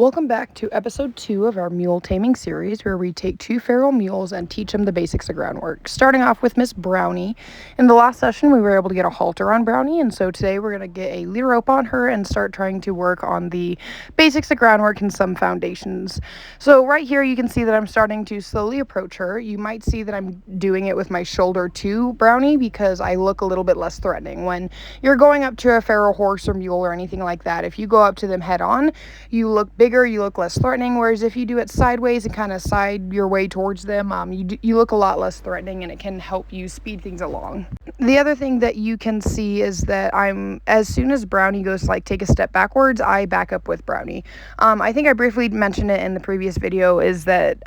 Welcome back to episode 2 of our mule taming series, where we take 2 feral mules and teach them the basics of groundwork. Starting off with Miss Brownie. In the last session, we were able to get a halter on Brownie, and so today we're going to get a lead rope on her and start trying to work on the basics of groundwork and some foundations. So right here, you can see that I'm starting to slowly approach her. You might see that I'm doing it with my shoulder to Brownie because I look a little bit less threatening. When you're going up to a feral horse or mule or anything like that, if you go up to them head on, you look bigger, you look less threatening, whereas if you do it sideways and kind of side your way towards them, you look a lot less threatening, and it can help you speed things along. The other thing that you can see is that as soon as Brownie goes to like take a step backwards, I back up with Brownie. I think I briefly mentioned it in the previous video, is that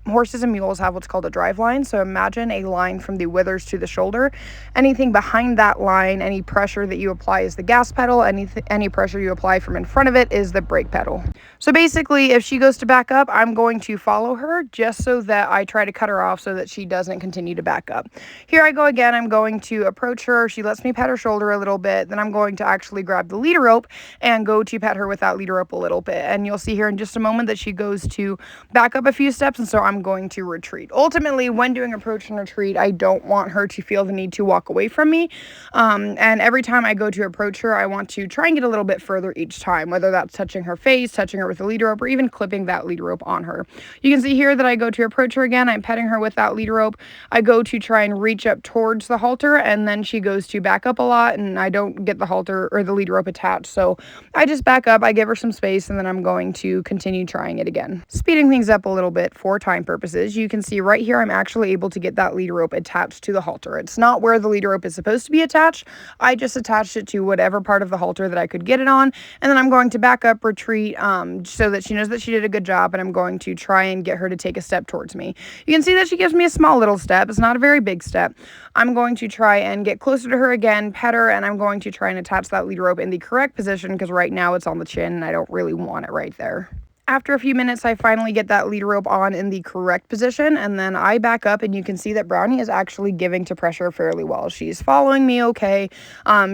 horses and mules have what's called a drive line. So imagine a line from the withers to the shoulder. Anything behind that line, any pressure that you apply is the gas pedal, any pressure you apply from in front of it is the brake pedal. So basically, if she goes to back up, I'm going to follow her just so that I try to cut her off so that she doesn't continue to back up. Here I go again. I'm going to approach her. She lets me pet her shoulder a little bit. Then I'm going to actually grab the leader rope and go to pet her with that leader rope a little bit. And you'll see here in just a moment that she goes to back up a few steps, and so I'm going to retreat. Ultimately, when doing approach and retreat, I don't want her to feel the need to walk away from me. And every time I go to approach her, I want to try and get a little bit further each time, whether that's touching her face, touching her with the leader rope, or even clipping that leader rope on her. You can see here that I go to approach her again. I'm petting her with that leader rope. I go to try and reach up towards the halter, and then she goes to back up a lot, and I don't get the halter or the leader rope attached. So I just back up, I give her some space, and then I'm going to continue trying it again. Speeding things up a little bit for time purposes, you can see right here I'm actually able to get that leader rope attached to the halter. It's not where the leader rope is supposed to be attached. I just attached it to whatever part of the halter that I could get it on, and then I'm going to back up, retreat, so that she knows that she did a good job, and I'm going to try and get her to take a step towards me. You can see that she gives me a small little step. It's not a very big step. I'm going to try and get closer to her again, pet her, and I'm going to try and attach that leader rope in the correct position because right now it's on the chin and I don't really want it right there. After a few minutes, I finally get that leader rope on in the correct position, and then I back up, and you can see that Brownie is actually giving to pressure fairly well. She's following me okay.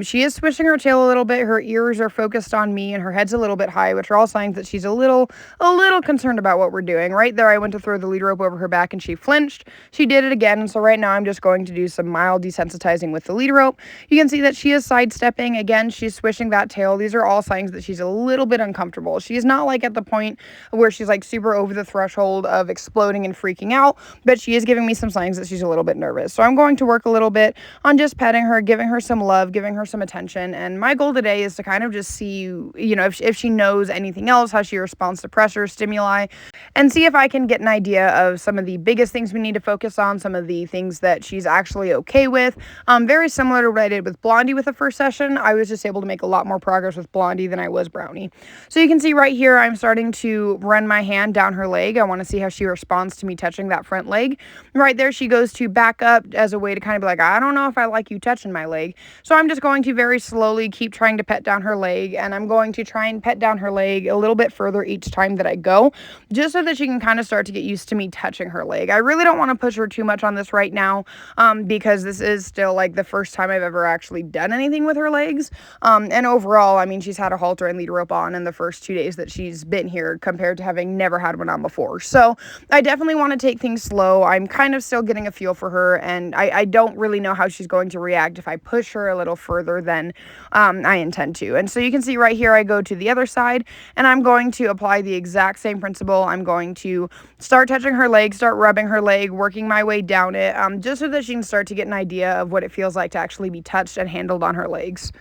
She is swishing her tail a little bit. Her ears are focused on me, and her head's a little bit high, which are all signs that she's a little concerned about what we're doing. Right there, I went to throw the leader rope over her back, and she flinched. She did it again, and so right now I'm just going to do some mild desensitizing with the leader rope. You can see that she is sidestepping. Again, she's swishing that tail. These are all signs that she's a little bit uncomfortable. She's not like at the point where she's like super over the threshold of exploding and freaking out, but she is giving me some signs that she's a little bit nervous. So I'm going to work a little bit on just petting her, giving her some love, giving her some attention. And my goal today is to kind of just see, if she knows anything else, how she responds to pressure, stimuli, and see if I can get an idea of some of the biggest things we need to focus on, some of the things that she's actually okay with. Very similar to what I did with Blondie with the first session. I was just able to make a lot more progress with Blondie than I was Brownie. So you can see right here, I'm starting to run my hand down her leg. I want to see how she responds to me touching that front leg. Right there, she goes to back up as a way to kind of be like, I don't know if I like you touching my leg. So I'm just going to very slowly keep trying to pet down her leg, and I'm going to try and pet down her leg a little bit further each time that I go, just so that she can kind of start to get used to me touching her leg. I really don't want to push her too much on this right now, because this is still like the first time I've ever actually done anything with her legs. And overall, I mean, she's had a halter and leader rope on in the first 2 days that she's been here compared to having never had one on before. So I definitely want to take things slow. I'm kind of still getting a feel for her, and I don't really know how she's going to react if I push her a little further than I intend to. And so you can see right here, I go to the other side, and I'm going to apply the exact same principle. I'm going to start touching her leg, start rubbing her leg, working my way down it, just so that she can start to get an idea of what it feels like to actually be touched and handled on her legs.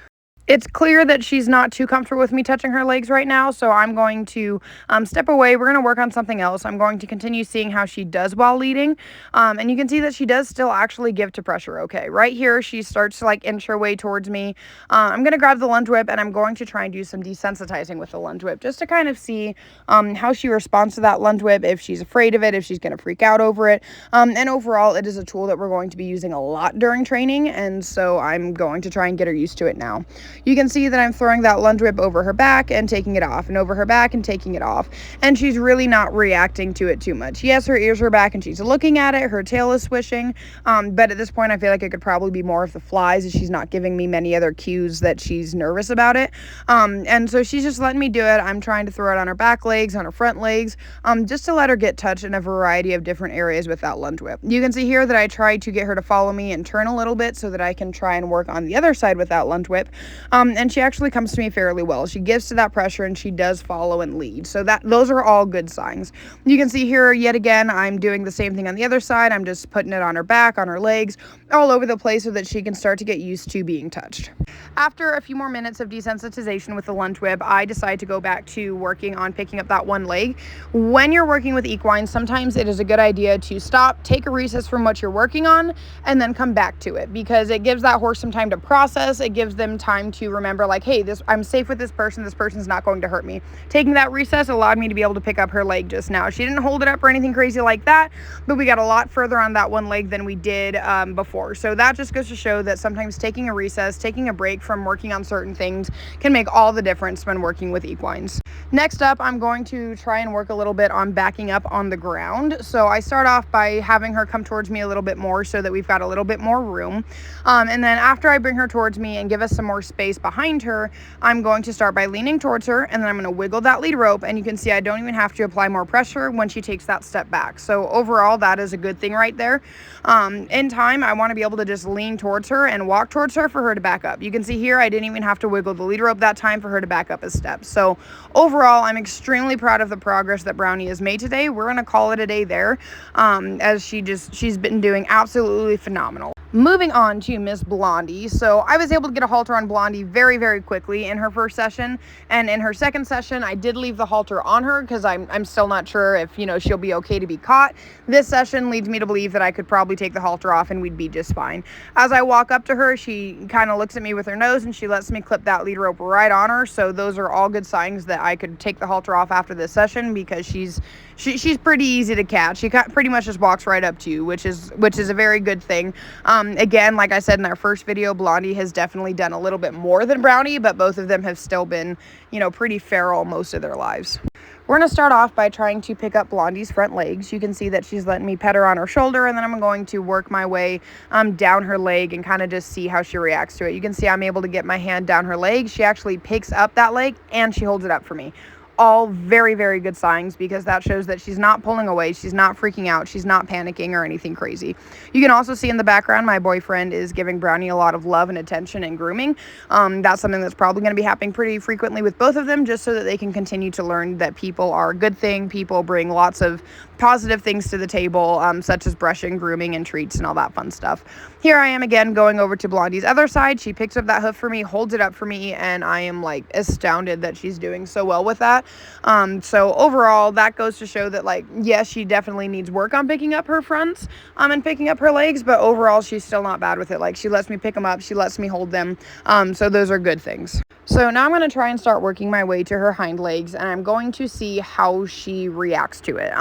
It's clear that she's not too comfortable with me touching her legs right now, so I'm going to step away. We're going to work on something else. I'm going to continue seeing how she does while leading, and you can see that she does still actually give to pressure okay. Right here, she starts to like inch her way towards me. I'm going to grab the lunge whip, and I'm going to try and do some desensitizing with the lunge whip just to kind of see how she responds to that lunge whip, if she's afraid of it, if she's going to freak out over it. And overall, it is a tool that we're going to be using a lot during training, and so I'm going to try and get her used to it now. You can see that I'm throwing that lunge whip over her back and taking it off, and over her back and taking it off. And she's really not reacting to it too much. Yes, her ears are back and she's looking at it. Her tail is swishing. But at this point, I feel like it could probably be more of the flies, as she's not giving me many other cues that she's nervous about it. And so she's just letting me do it. I'm trying to throw it on her back legs, on her front legs, just to let her get touched in a variety of different areas with that lunge whip. You can see here that I try to get her to follow me and turn a little bit so that I can try and work on the other side with that lunge whip. And she actually comes to me fairly well. She gives to that pressure and she does follow and lead. So those are all good signs. You can see here yet again, I'm doing the same thing on the other side. I'm just putting it on her back, on her legs, all over the place so that she can start to get used to being touched. After a few more minutes of desensitization with the lunge whip, I decide to go back to working on picking up that one leg. When you're working with equines, sometimes it is a good idea to stop, take a recess from what you're working on, and then come back to it, because it gives that horse some time to process. It gives them time to remember, like, hey, I'm safe with this person's not going to hurt me. Taking that recess allowed me to be able to pick up her leg just now. She didn't hold it up or anything crazy like that, but we got a lot further on that one leg than we did before. So that just goes to show that sometimes taking a recess, taking a break from working on certain things can make all the difference when working with equines. Next up, I'm going to try and work a little bit on backing up on the ground. So I start off by having her come towards me a little bit more so that we've got a little bit more room. And then after I bring her towards me and give us some more space behind her, I'm going to start by leaning towards her, and then I'm going to wiggle that lead rope, and you can see I don't even have to apply more pressure when she takes that step back. So overall, that is a good thing right there. In time, I want to be able to just lean towards her and walk towards her for her to back up. You can see here I didn't even have to wiggle the lead rope that time for her to back up a step. So overall, I'm extremely proud of the progress that Brownie has made today. We're going to call it a day there, as she's been doing absolutely phenomenal. Moving on to Miss Blondie. So I was able to get a halter on Blondie very, very quickly in her first session. And in her second session, I did leave the halter on her because I'm still not sure if, she'll be okay to be caught. This session leads me to believe that I could probably take the halter off and we'd be just fine. As I walk up to her, she kind of looks at me with her nose and she lets me clip that lead rope right on her. So those are all good signs that I could take the halter off after this session, because she's pretty easy to catch. She pretty much just walks right up to you, which is a very good thing. Again, like I said in our first video, Blondie has definitely done a little bit more than Brownie, but both of them have still been, pretty feral most of their lives. We're going to start off by trying to pick up Blondie's front legs. You can see that she's letting me pet her on her shoulder, and then I'm going to work my way down her leg and kind of just see how she reacts to it. You can see I'm able to get my hand down her leg. She actually picks up that leg and she holds it up for me. All very, very good signs, because that shows that she's not pulling away, she's not freaking out, she's not panicking or anything crazy. You can also see in the background my boyfriend is giving Brownie a lot of love and attention and grooming. That's something that's probably going to be happening pretty frequently with both of them, just so that they can continue to learn that people are a good thing. People bring lots of positive things to the table, such as brushing, grooming, and treats and all that fun stuff. Here I am again going over to Blondie's other side. She picks up that hoof for me, holds it up for me, and I am like astounded that she's doing so well with that. So overall, that goes to show that, yes, she definitely needs work on picking up her fronts and picking up her legs, but overall she's still not bad with it. She lets me pick them up, she lets me hold them, so those are good things. So now I'm going to try and start working my way to her hind legs, and I'm going to see how she reacts to it.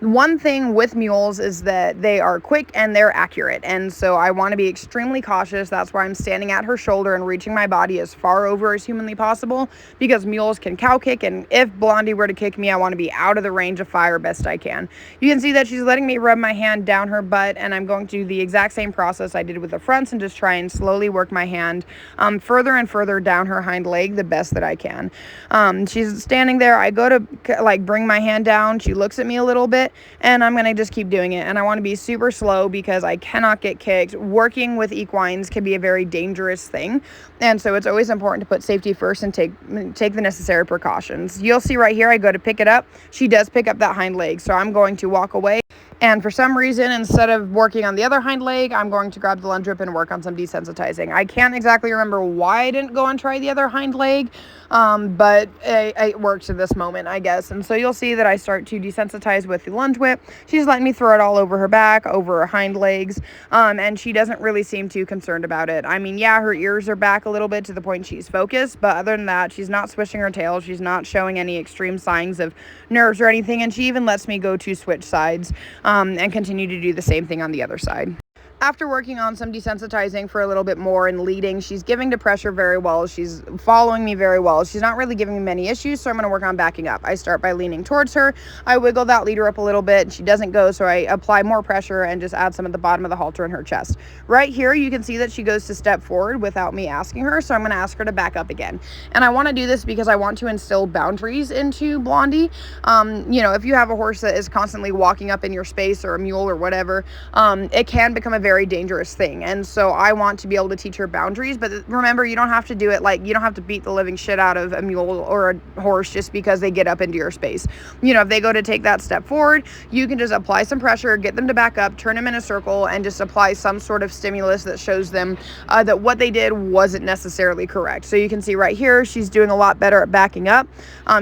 One thing with mules is that they are quick and they're accurate, and so I want to be extremely cautious. That's why I'm standing at her shoulder and reaching my body as far over as humanly possible, because mules can cow kick, and if Blondie were to kick me, I want to be out of the range of fire best I can. You can see that she's letting me rub my hand down her butt, and I'm going to do the exact same process I did with the fronts and just try and slowly work my hand further and further down her hind leg the best that I can. She's standing there. I go to bring my hand down. She looks at me a little bit, and I'm going to just keep doing it. And I want to be super slow because I cannot get kicked. Working with equines can be a very dangerous thing. And so it's always important to put safety first and take the necessary precautions. You'll see right here, I go to pick it up. She does pick up that hind leg. So I'm going to walk away. And for some reason, instead of working on the other hind leg, I'm going to grab the lunge whip and work on some desensitizing. I can't exactly remember why I didn't go and try the other hind leg, but it works at this moment, I guess. And so you'll see that I start to desensitize with the lunge whip. She's letting me throw it all over her back, over her hind legs, and she doesn't really seem too concerned about it. I mean, yeah, her ears are back a little bit to the point she's focused, but other than that, she's not swishing her tail. She's not showing any extreme signs of nerves or anything, and she even lets me go to switch sides and continue to do the same thing on the other side. After working on some desensitizing for a little bit more and leading, she's giving to pressure very well. She's following me very well. She's not really giving me many issues, so I'm going to work on backing up. I start by leaning towards her. I wiggle that leader up a little bit. She doesn't go, so I apply more pressure and just add some at the bottom of the halter in her chest. Right here, you can see that she goes to step forward without me asking her, so I'm going to ask her to back up again. And I want to do this because I want to instill boundaries into Blondie. If you have a horse that is constantly walking up in your space, or a mule or whatever, it can become a very dangerous thing. And so I want to be able to teach her boundaries. But remember, you don't have to do it you don't have to beat the living shit out of a mule or a horse just because they get up into your space. If they go to take that step forward, you can just apply some pressure, get them to back up, turn them in a circle, and just apply some sort of stimulus that shows them that what they did wasn't necessarily correct. So you can see right here, she's doing a lot better at backing up.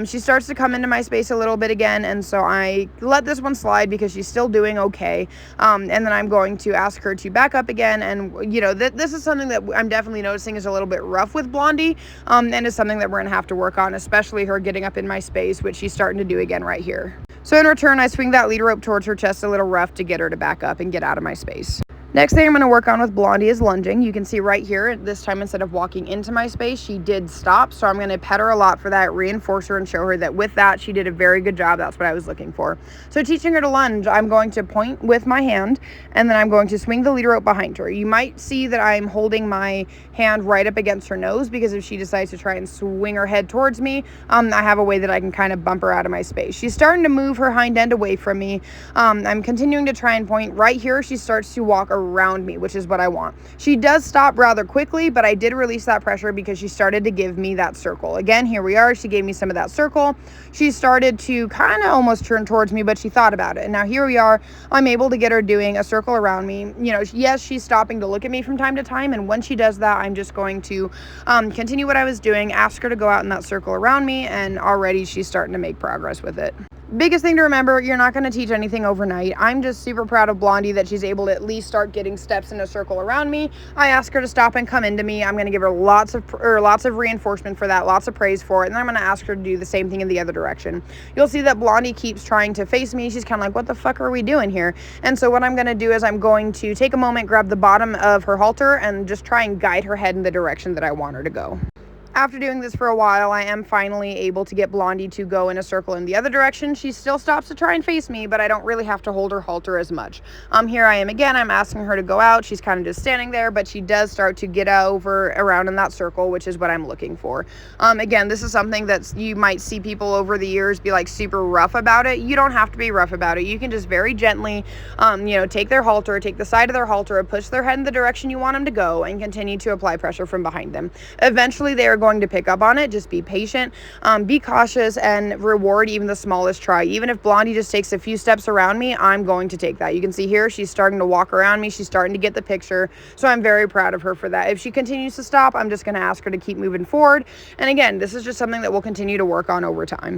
She starts to come into my space a little bit again, and so I let this one slide because she's still doing okay. And then I'm going to ask her to back up again. And this is something that I'm definitely noticing is a little bit rough with Blondie, and is something that we're gonna have to work on, especially her getting up in my space, which she's starting to do again right here. So in return, I swing that leader rope towards her chest a little rough to get her to back up and get out of my space. Next thing I'm going to work on with Blondie is lunging. You can see right here, this time instead of walking into my space, she did stop. So I'm going to pet her a lot for that, reinforce her, and show her that with that, she did a very good job. That's what I was looking for. So teaching her to lunge, I'm going to point with my hand, and then I'm going to swing the leader rope behind her. You might see that I'm holding my hand right up against her nose, because if she decides to try and swing her head towards me, I have a way that I can kind of bump her out of my space. She's starting to move her hind end away from me. I'm continuing to try and point. Right here, she starts to walk around me, which is what I want. She does stop rather quickly, but I did release that pressure because she started to give me that circle. Again, here we are. She gave me some of that circle. She started to kind of almost turn towards me, but she thought about it. And now here we are. I'm able to get her doing a circle around me. Yes, she's stopping to look at me from time to time, and when she does that, I'm just going to continue what I was doing, ask her to go out in that circle around me, and already she's starting to make progress with it. Biggest thing to remember, you're not going to teach anything overnight. I'm just super proud of Blondie that she's able to at least start getting steps in a circle around me. I ask her to stop and come into me. I'm going to give her lots of reinforcement for that, lots of praise for it, and then I'm going to ask her to do the same thing in the other direction. You'll see that Blondie keeps trying to face me. She's kind of like, what the fuck are we doing here? And so what I'm going to do is I'm going to take a moment, grab the bottom of her halter, and just try and guide her head in the direction that I want her to go. After doing this for a while, I am finally able to get Blondie to go in a circle in the other direction. She still stops to try and face me, but I don't really have to hold her halter as much. Here I am again. I'm asking her to go out. She's kind of just standing there, but she does start to get around in that circle, which is what I'm looking for. Again, this is something that you might see people over the years be like super rough about it. You don't have to be rough about it. You can just very gently, take their halter, take the side of their halter, push their head in the direction you want them to go, and continue to apply pressure from behind them. Eventually, they are going to pick up on it. Just be patient, be cautious, and reward even the smallest try. Even if Blondie just takes a few steps around me, I'm going to take that. You can see here, she's starting to walk around me. She's starting to get the picture. So I'm very proud of her for that. If she continues to stop, I'm just going to ask her to keep moving forward. And again, this is just something that we'll continue to work on over time.